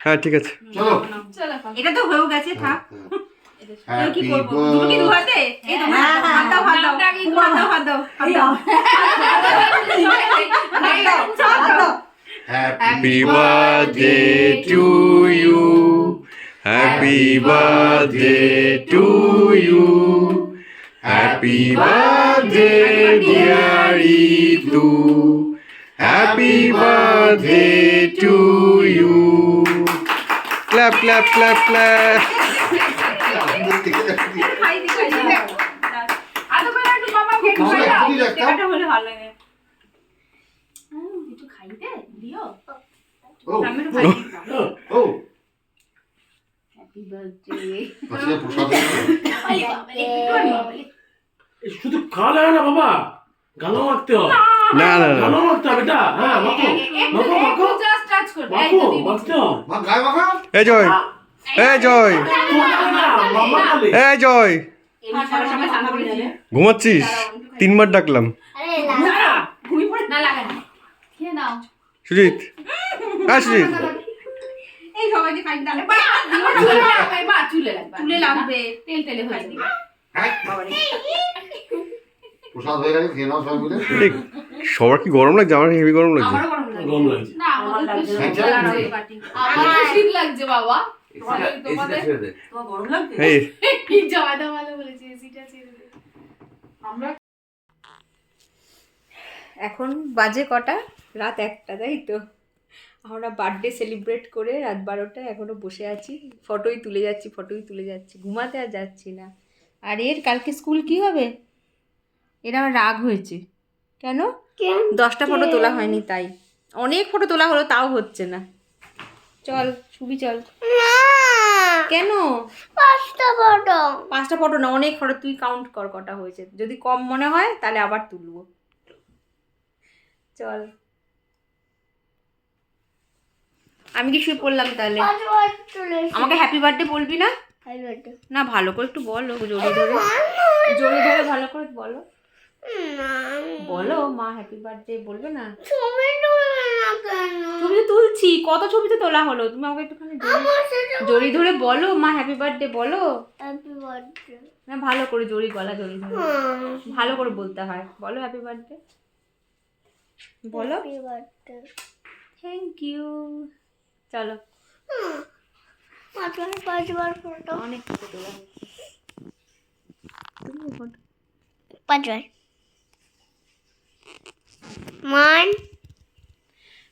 হ্যাঁ ঠিক আছে। চলো এটা তো হয়েও গেছে, থাক। কি হ্যাপি করবো, দুটো কি দু হাতে? এই তো, হাত দাও, হাত দাও, হাত দাও, হাত দাও। Happy birthday to you. Happy birthday to you. Happy birthday dear Ritu. Happy birthday to you. Clap clap clap clap. খাই দি, খাই দি। আদো করে একটু বাবা কেক খাই দাও। কেকটা হলে ভালো লাগে। একটু খাইতে দিও। আমি একটু খাই দিই। ও হ্যাপি বার্থডে। আজকে প্রসাদ শুধু খাওয়া লাগে না বাবা, গালো মাখতে হয়। না না না গালো মাখতে হবে এটা। হ্যাঁ মাখো মাখো মাখো জাস্ট টাচ করবে। এই মাখো তো দিদি। মাখতে হয়। মা গায়ে মাখা এই জয়, এই জয়, তোমার না মামা বলে এই জয়, এমনি সবার সঙ্গে স্নান করে যাবে। ঘুমাচ্ছিস? 3 বার ডাকলাম। ঘুমিয়ে পড়ে না লাগে না। খেয়ে নাও। সুজিত, হ্যাঁ সুজিত, এই সবাই যে খাই দাও। বা দিও চুলে লাগবে, বা চুলে লাগবে। চুলে লাগবে। তেল তেলে হয়ে যাবে। বাবারে। প্রসাদ হয়ে গেছে, খেয়ে নাও সবাই মিলে। ঠিক। সবার কি গরম লাগছে? আমার হেভি গরম লাগছে। আমারও গরম লাগে। গরম লাগছে। না আমার লাগছে। লাগছে। আমার শীত লাগছে বাবা। তোমাদের তোমার গরম লাগছে? এই কি জয়দা ভালো বলেছে, এসিটা ছেড়ে দে। আমরা এখন বাজে কটা? রাত 1টা, তাই তো? আমরা বার্থডে সেলিব্রেট করে রাত 12টায় এখনো বসে আছি, ফটোই তুলে যাচ্ছি, ঘুমাতে আর যাচ্ছি না। আর এর কালকে স্কুল কি হবে? এর আমার রাগ হয়েছে। কেন? 10টা ফটো তোলা হয়নি তাই। অনেক ফটো তোলা হলো, তাও হচ্ছে না। চল শুবি, চল। কেন? 5টা ফটো না, অনেক ফটো। তুই কাউন্ট কর কটা হয়েছে, যদি কম মনে হয় তাহলে আবার তুলবো। চল, আমি কি শুয়ে পড়লাম তাহলে? আমাকে হ্যাপি বার্থডে বলবি না? না ভালো করে একটু বলো, জড়িয়ে ধরে ভালো করে বলো। বলো মা হ্যাপি বার্থডে বলবে না? ছবি তো তুলছি, কত ছবি তো তোলা হলো। তুমি আমাকে একটুখানি জড়িয়ে ধরে বলো মা হ্যাপি বার্থডে বলো। না ভালো করে গলা জড়িয়ে ধরে ভালো করে বলতে হয়। বলো হ্যাপি বার্থডে বলো। Thank you. চলো, অনেক ফটো তোলা।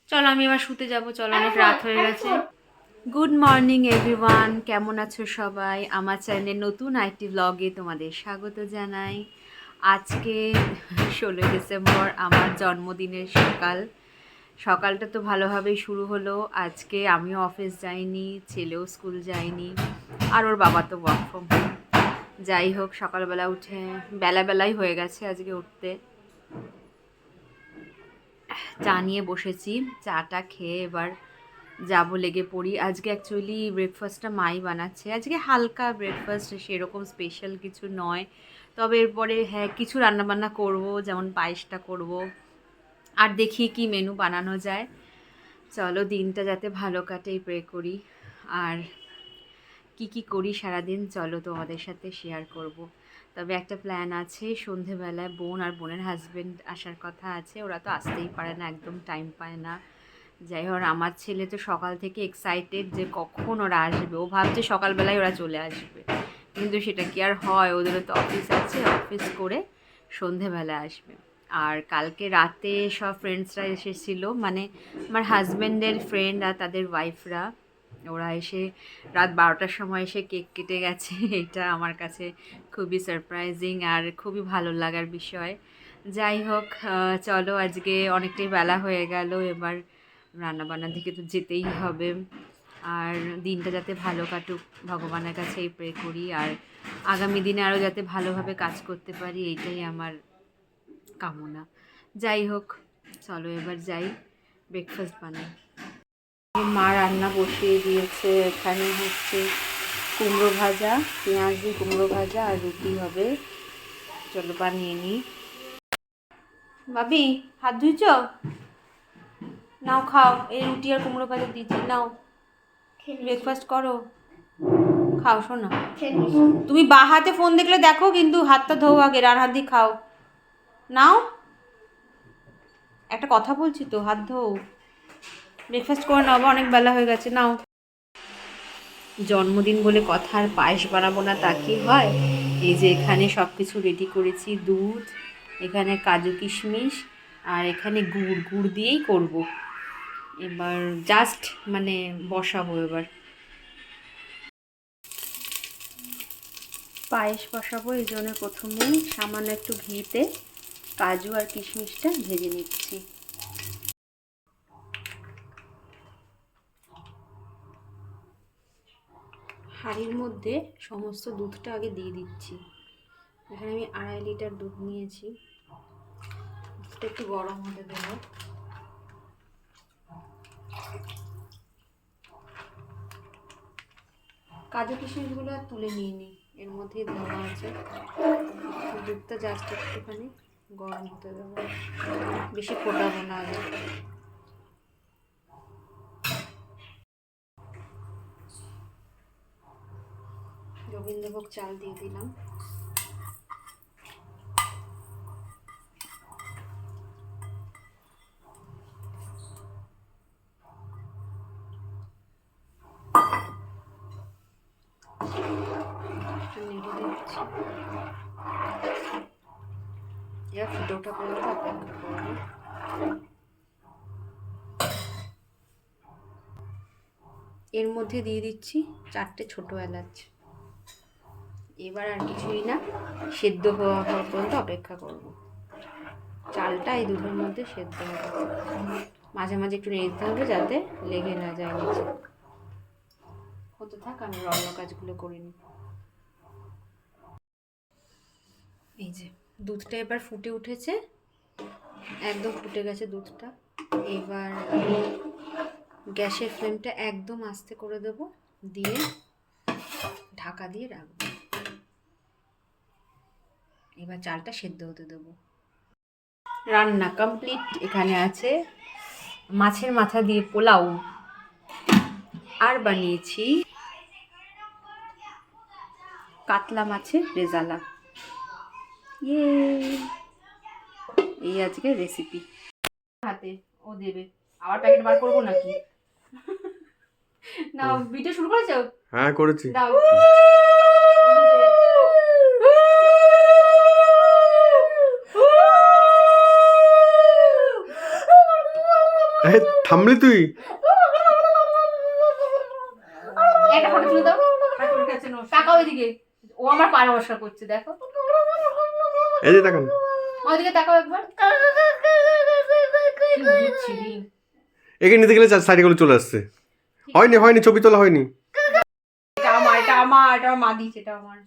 চলো আমি এবার শুতে যাবো। চলো, অনেক রাত হয়ে গেছে। গুড মর্নিং এভরিওয়ান, কেমন আছো সবাই? আমার চ্যানেলের নতুন আরেকটি ব্লগে তোমাদের স্বাগত জানাই। আজকে 16 ডিসেম্বর, আমার জন্মদিনের সকালটা তো ভালোভাবেই শুরু হলো। আজকে আমিও অফিস যাইনি, ছেলেও স্কুল যায়নি, আর ওর বাবা তো ওয়ার্ক ফ্রম হোম। যাই হোক, সকালবেলা উঠে বেলাই হয়ে গেছে আজকে উঠতে। চা নিয়ে বসেছি, চাটা খেয়ে এবার যাবো, লেগে পড়ি। আজকে অ্যাকচুয়ালি ব্রেকফাস্টটা মাই বানাচ্ছে। আজকে হালকা ব্রেকফাস্ট, সেরকম স্পেশাল কিছু নয়। তবে এরপরে হ্যাঁ কিছু রান্নাবান্না করব, যেমন পায়েসটা করব, আর দেখি কি মেনু বানানো যায়। চলো, দিনটা যাতে ভালো কাটে প্রে করি। আর কি করি সারাদিন চলো তোমাদের সাথে শেয়ার করব। তবে একটা প্ল্যান আছে, সন্ধেবেলায় বোন আর বোনের হাজব্যান্ড আসার কথা আছে। ওরা তো আসতেই পারে না, একদম টাইম পায় না। যাই হোক, আমার ছেলে তো সকাল থেকে এক্সাইটেড যে কখন ওরা আসবে। ও ভাবছে সকালবেলায় ওরা চলে আসবে, কিন্তু সেটা কি আর হয়? ওদেরও তো অফিস আছে, অফিস করে সন্ধেবেলা আসবে। আর কালকে রাতে সব ফ্রেন্ডসরা এসেছিলো, মানে আমার হাজব্যান্ডের ফ্রেন্ড আর তাদের ওয়াইফরা। ওরা এসে রাত 12টার সময় এসে কেক কেটে গেছে। এটা আমার কাছে খুবই সারপ্রাইজিং আর খুবই ভালো লাগার বিষয়। যাই হোক, চলো আজকে অনেকটাই বেলা হয়ে গেল, এবার রান্নাবান্নার দিকে তো যেতেই হবে। আর দিনটা যাতে ভালো কাটুক, ভগবানের কাছে এই প্রে করি। আর আগামী দিনে আরও যাতে ভালোভাবে কাজ করতে পারি, এইটাই আমার কামনা। যাই হোক, চলো এবার যাই, ব্রেকফাস্ট বানাই। মা রান্না বসিয়ে দিয়েছে। এখানে হচ্ছে কুমড়ো ভাজা, পেঁয়াজ দিয়ে কুমড়ো ভাজা, আর রুটি হবে। চলো বানিয়ে নিই। ভাবি হাত ধুইছ? নাও খাও, এই রুটি আর কুমড়ো ভাজা দিচ্ছি, নাও ব্রেকফাস্ট করো, খাও শোনো। তুমি বা হাতে ফোন দেখলে দেখো, কিন্তু হাতটা ধোও আগে, ডান হাত দিয়ে খাও। নাও, একটা কথা বলছি তো, হাত ধোও, ব্রেকফাস্ট করে নাও, অনেক বেলা হয়ে গেছে। নাও, জন্মদিন বলে কথা, আর পায়েস বানাবো না তা কি হয়? এই যে এখানে সব কিছু রেডি করেছি, দুধ, এখানে কাজু কিশমিশ, আর এখানে গুড়, গুড় দিয়েই করব। এবার জাস্ট মানে বসাবো। এবার পায়েস বসাবো, এই জন্য প্রথমেই সামান্য একটু ঘিতে কাজু আর কিশমিশটা ভেজে নিচ্ছি। হাঁড়ির মধ্যে সমস্ত দুধটা আগে দিয়ে দিচ্ছি। এখানে আমি 2.5 লিটার দুধ নিয়েছি। দুধটা একটু গরম হতে দেবো। কাজু কিশমিশগুলো আর তুলে নিয়ে নিই, এর মধ্যেই দেওয়া আছে। দুধটা জাস্ট একটুখানি গরম হতে দেবো, বেশি ফোটাবো না আগে। গোবিন্দভোগ চাল দিয়ে দিলাম। নেড়ে দিচ্ছি। এবার ফুটোটা পর্যন্ত অপেক্ষা করবো। এর মধ্যে দিয়ে দিচ্ছি 4টে ছোট এলাচ। এবার আর কিছুই না, সেদ্ধ হওয়া পর্যন্ত অপেক্ষা করব। চালটা এই দুধের মধ্যে সেদ্ধ হবে, মাঝে মাঝে একটু নেড়ে দিতে হবে যাতে লেগে না যায় নিচে। হতে থাক, আমি অন্য কাজগুলো করে নিই। এই যে দুধটা এবার ফুটে উঠেছে, একদম ফুটে গেছে দুধটা। এবার গ্যাসের ফ্লেমটা একদম আস্তে করে দেবো, দিয়ে ঢাকা দিয়ে রাখবো। এবার চালটা সেদ্ধ হতে দেবো। রান্না কমপ্লিট। এখানে আছে মাছের মাথা দিয়ে পোলাও, আর বানিয়েছি কাতলা মাছের রেজালা। এই আজকে রেসিপি। হাতে ও দেবে, আবার প্যাকেট বার করবো নাকি? না, ভিডিও শুরু করেছো? হ্যাঁ করেছি। দাও। থামলি তুই? একটা ফটো তুলে দাও। তাকাও এদিকে, ও আমার পা নমস্কার করছে, দেখো। এই যে তাকান, ওইদিকে তাকাও একবার। একে নিতে গেলে সাইডে করে চলে আসছে। হয়নি হয়নি, ছবি তোলা হয়নি। এটা আমার, এটা আমার, এটা আমার মা দিয়েছে, এটা আমার।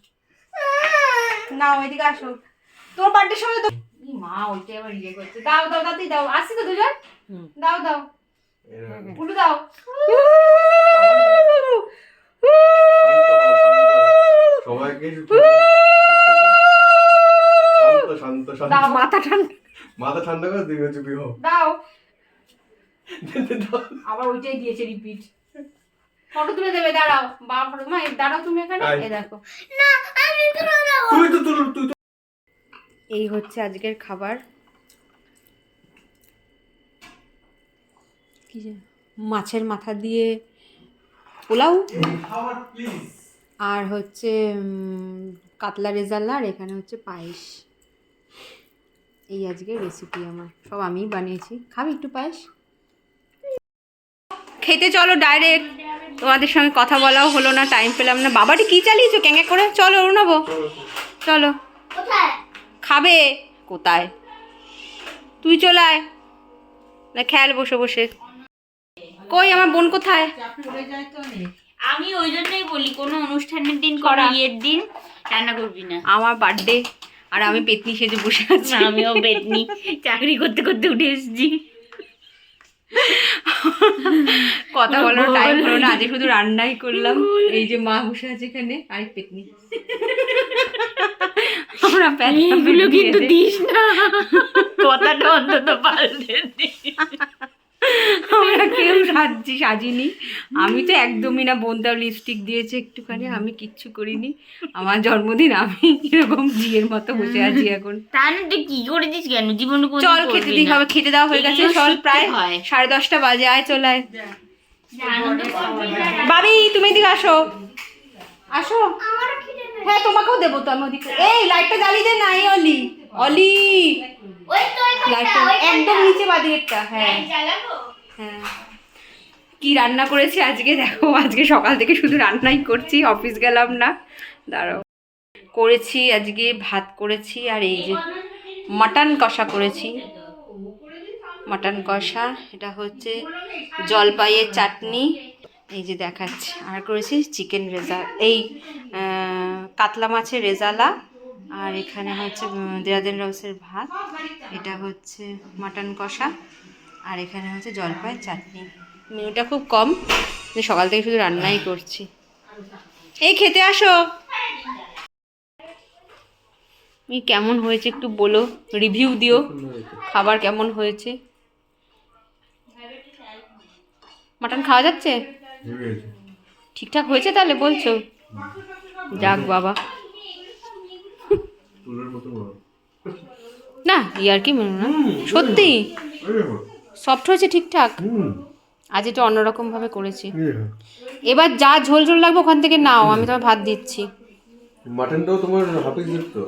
না, ওইদিকে আসো। তোর বার্থডে সময় তো মা ওইটা আবার ইয়ে করছে। দাও দাও দাদি দাও, আসছি তো দুজন। দাও দাও, উলু দাও। সবাইকে শান্ত শান্ত দাও, মাথা ঠান্ডা, মাথা ঠান্ডা করে দিবে, চুপি হও। দাও। আবার ওইটাই দিয়েছে রিপিট। ফটো তুলে দেবে, দাঁড়াও। বাবা মা, দাঁড়াও তুমি এখানে। এই দেখো, তুই তো তুই তো। এই হচ্ছে আজকের খাবার। কি যে মাছের মাথা দিয়ে পোলাও, আর হচ্ছে কাতলা রেজালা, আর এখানে হচ্ছে পায়েস। এই আজকের রেসিপি আমার, সব আমিই বানিয়েছি। খাবি একটু পায়েস? খেতে চলো ডাইরেক্ট, তোমাদের সঙ্গে কথা বলাও হলো না, টাইম পেলাম না। বাবাটি কি চালিয়েছো ক্যাঙ্গা করে? চলো অরুণাবো, চলো। খাবে কোথায়? তুই চলে আয় না, খেয়াল বসে বসে। কই আমার বোন কোথায়? আমি ওই জন্যই বলি, কোনো অনুষ্ঠানের দিন, কোনো ইয়ের দিন রান্না করবি না। আমার বার্থডে আর আমি পেতনি সেজে বসে আছি। আমিও বেতনি, চাকরি করতে করতে উঠে এসেছি। কথা বলার টাইম হলো না, আজকে শুধু রান্নাই করলাম। এই যে মা বসে আছে এখানে, আরেক পেতনি। আমরা এগুলো কিন্তু দিস না, কথাটা অন্তত পাল্টে দিস। আমরা কেউ সাজিনি। আমি তো একদমই না, বোনটাও লিপস্টিক দিয়েছে একটুখানি, আমি কিচ্ছু করিনি। আমার জন্মদিন, আমি এরকম জিয়ের মতো বসে আছি এখন। তাহলে তুই কি করেছিস কেন জীবনে? চল খেতে দিই, খাবার খেতে দেওয়া হয়ে গেছে, চল প্রায় 10:30 বাজে, আয় চলে আয়। বাবি তুমি এদিকে আসো, আসো। হ্যাঁ তোমাকেও দেবো তো আমি ওদিকে। এই লাইটটা জ্বালিয়ে দে না, এই অলি, অলি লাইটটা একদম নিচে বাদিকেরটা। হ্যাঁ হ্যাঁ। কি রান্না করেছি আজকে দেখো, আজকে সকাল থেকে শুধু রান্নাই করছি, অফিস গেলাম না। দাঁড়াও, করেছি আজকে ভাত করেছি, আর এই যে মাটন কষা করেছি, মাটন কষা। এটা হচ্ছে জলপাইয়ের চাটনি, এই যে দেখাচ্ছি। আর করেছি চিকেন এই কাতলা মাছের রেজালা। আর এখানে হচ্ছে দেরাদেন রসের ভাত, এটা হচ্ছে মাটন কষা, আর এখানে হচ্ছে জলপাইয়ের চাটনি। মেনুটা খুব কম, যে সকাল থেকে শুধু রান্নাই করছি। এই খেতে আসো। কেমন হয়েছে একটু বলো, রিভিউ দিও, খাবার কেমন হয়েছে। মাটন খাওয়া যাচ্ছে? ঠিকঠাক হয়েছে তাহলে বলছো? যাক বাবা। না ইয়ার কি মনে না, সত্যি সফট হয়েছে ঠিকঠাক। আজ এটা অন্যরকম ভাবে করেছি। এবার যা ঝোল ঝোল লাগবে ওখান থেকে নাও, আমি তোমার ভাত দিচ্ছি। মাটনটাও তোমার হাফিজের তো?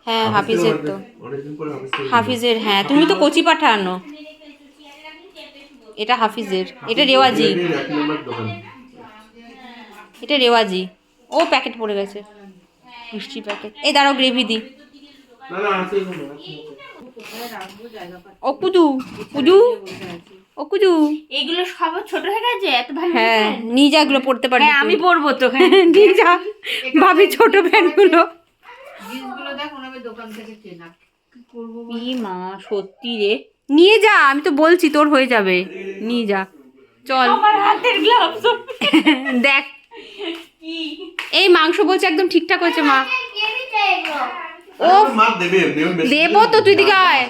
হ্যাঁ হাফিজের তো, অনেকদিন পরে হাফিজের। হ্যাঁ তুমি তো কচি পাঠা আনো, এটা হাফিজের, এটা রেওয়াজি, এটা রেওয়াজি। ও প্যাকেট পড়ে গেছে, মিষ্টি প্যাকেট। এই দাঁড়াও গ্রেভি দি। ও কুদু কুদু, ও কুদু, এগুলো সব ছোট হয়ে গেছে এত ভালো। হ্যাঁ নিয়ে যা, এগুলো পড়তে পারি। হ্যাঁ আমি পরবো তো। নিয়ে যা ভাবি ছোট প্যান্টগুলো। ই মা সত্যি রে, নিয়ে যা, আমি তো বলছি তোর হয়ে যাবে, নিয়ে যা চল। আমার হাতের গ্লাভস দেখ এই মাংস বলছে একদম ঠিকঠাক হয়েছে মা। ও মা দেবে, দেবো তো, তুই দিকে আয়।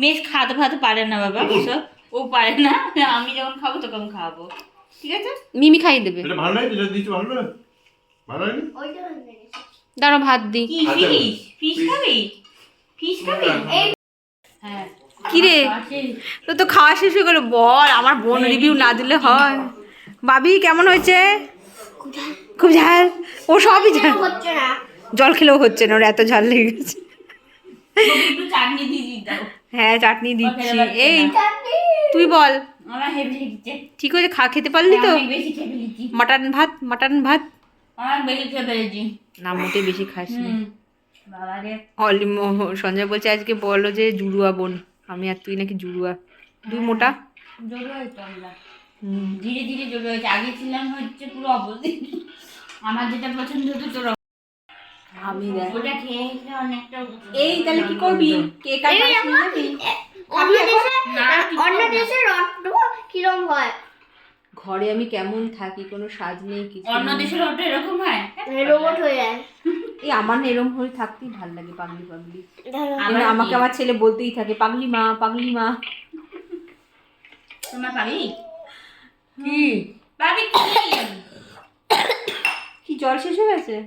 মেস খাতে ফাতে পারে না বাবা, ওসব ও পারে না। আমি যখন খাবো তখন খাবো, ঠিক আছে? মিমি খাইয়ে দেবে। এটা ভালো লাগে, যেটা দিচ্ছি ভালো লাগে, ভালো লাগে। দাঁড়াও ভাত দি। কি ফিশ? ফিশ খাবি? ফিশ খাবি? হ্যাঁ। কি রে, তো তো খাওয়া শেষ হয়ে গেল, বল। আমার বোন রিভিউ না দিলে হয়। বাবি কেমন হয়েছে? খুব ঝাল, ও সবই ঝাল, জল খেলেও হচ্ছে না, ওর এত ঝাল লেগে গেছে। একটু চাটনি দিয়ে দাও। হ্যাঁ চাটনি দিচ্ছি। এই তুই বল, আমার হেভি লেগেছে। ঠিক হয়েছে? খেতে পারলি তো? অনেক বেশি খেয়ে ফেলেছি। মাটন ভাত, মাটন ভাত অনেক বেশি খেয়ে ফেলেছি। না, মোটে বেশি খাস না। বাবা রে, সঞ্জয় বলছে আজকে বলো যে জুড়ুয়া বোন, আমি আর তুই নাকি জুড়ুয়া, তুই মোটা। জোরে হয়েছে আমরা, ধীরে ধীরে জোরে হয়েছে। আগে ছিলাম হচ্ছে পুরো অপোজিট। আমার যেটা পছন্দ হতো তোর আমি ওটা খেয়ে খেয়ে অনেকটা। এই তাহলে কি করবি? কেক আর পায়েস নিয়ে যাবি? খাবি এখন? অন্য দেশের রক্ত কিরম হয়? ঘরে আমি কেমন থাকি, কোনো সাজ নেই কিছু অন্য নেই। দেশের ওটা এরকম হয়, রোবট হয়ে যায়। এই আমার না এরম হয়ে থাকতেই ভাল লাগে, পাগলি পাগলি। আবার আমাকে কি? আমার ছেলে বলতেই থাকে পাগলি মা, পাগলি মা। তোমার পাবি কি পাবি কি? কি জল শেষ হয়ে গেছে?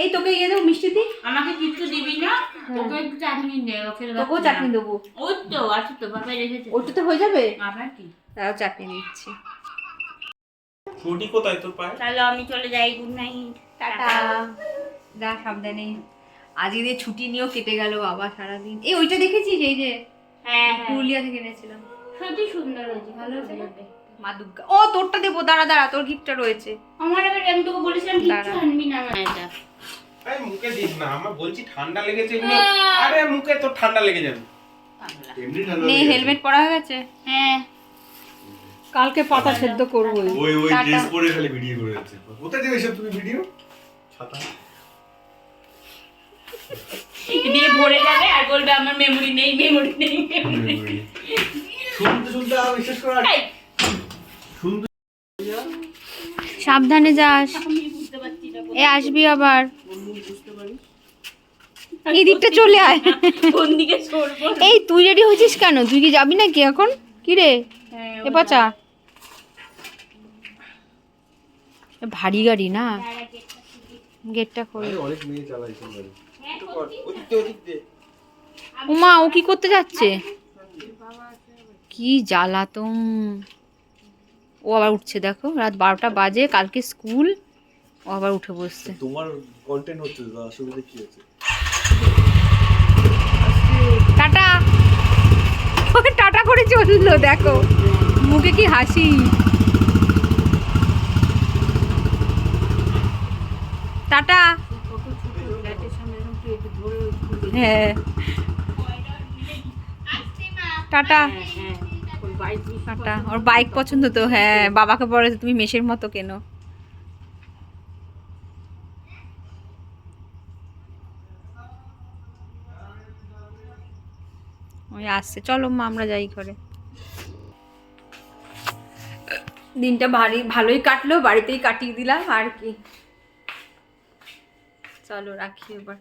এই তোকে ইয়ে দেবো মিষ্টি দি। আমাকে কিছু দিবি না? তোকে একটু চাটনি দে, ওকে তোকেও চাটনি দেবো। ওই তো আছে তো, বাবা রেখেছে। ওটা হয়ে যাবে। আবার কি? তারাও চাটনি দিচ্ছি। ছুটি কোথায় তোর পায়ে? তাহলে আমি চলে যাই, গুড নাইট, টাটা। যা সাবধানে। আজকে দিয়ে ছুটি নিয়েও কেটে গেল বাবা সারাদিন। এই ওইটা দেখেছিস, এই যে হ্যাঁ পুরুলিয়া থেকে এনেছিলাম, সত্যি সুন্দর হয়েছে, ভালো হয়েছে। মা দুর্গা। ও তোরটা দেবো, দাঁড়া দাঁড়া, তোর গিফটটা রয়েছে। আমার আবার আমি তোকে বলেছিলাম কিচ্ছু দাঁড়া। আনবি না আমার এটা। আরে মুখে দিস না, আমার বলছি ঠান্ডা লেগেছে এগুলো। আরে মুখে তো ঠান্ডা লেগে যাবে। পাগলা। এমনি ঠান্ডা নে লেগে গেছে। হেলমেট পরা হয়ে গেছে। হ্যাঁ কালকে পাতা সেদ্ধ করবোই। ওই টাটা। ড্রেস পরে খালি ভিডিও করে যাচ্ছে। কোথায় যাবে এসব তুমি ভিডিও? ছাতা দিয়ে ভরে যাবে আর বলবে আমার মেমোরি নেই, মেমোরি নেই, মেমোরি নেই। শুনতে শুনতে আর বিশেষ করে এই, শুনতে সাবধানে যাস, আমি বুঝতে পারছি না এ আসবি আবার। এই দিকটা চলে আয়। কোন দিকে সরবো। এই তুই রেডি হয়েছিস কেন? তুই কি যাবি নাকি এখন? কি রে এ পচা ভারী গাড়ি না, গেটটা খোল। অনেক মেয়ে চালাইছে গাড়ি। উমা ও কি করতে যাচ্ছে, কি জ্বালাতন। ও আবার উঠছে, দেখো রাত 12টা বাজে, কালকে স্কুল, ও আবার উঠে বসছে। তোমার কন্টেন্ট হচ্ছে তো, অসুবিধা কি আছে? টাটা টাটা করে চললো, দেখো মুখে কি হাসি। টাটা। হ্যাঁ টাটা টাটা। ওর বাইক পছন্দ তো, হ্যাঁ বাবাকে বলে তুমি মেশের মতো কেন। ওই আসছে, চলো মা আমরা যাই ঘরে। দিনটা ভালোই কাটলো, বাড়িতেই কাটিয়ে দিলাম আর কি। চলো রাখি এবার।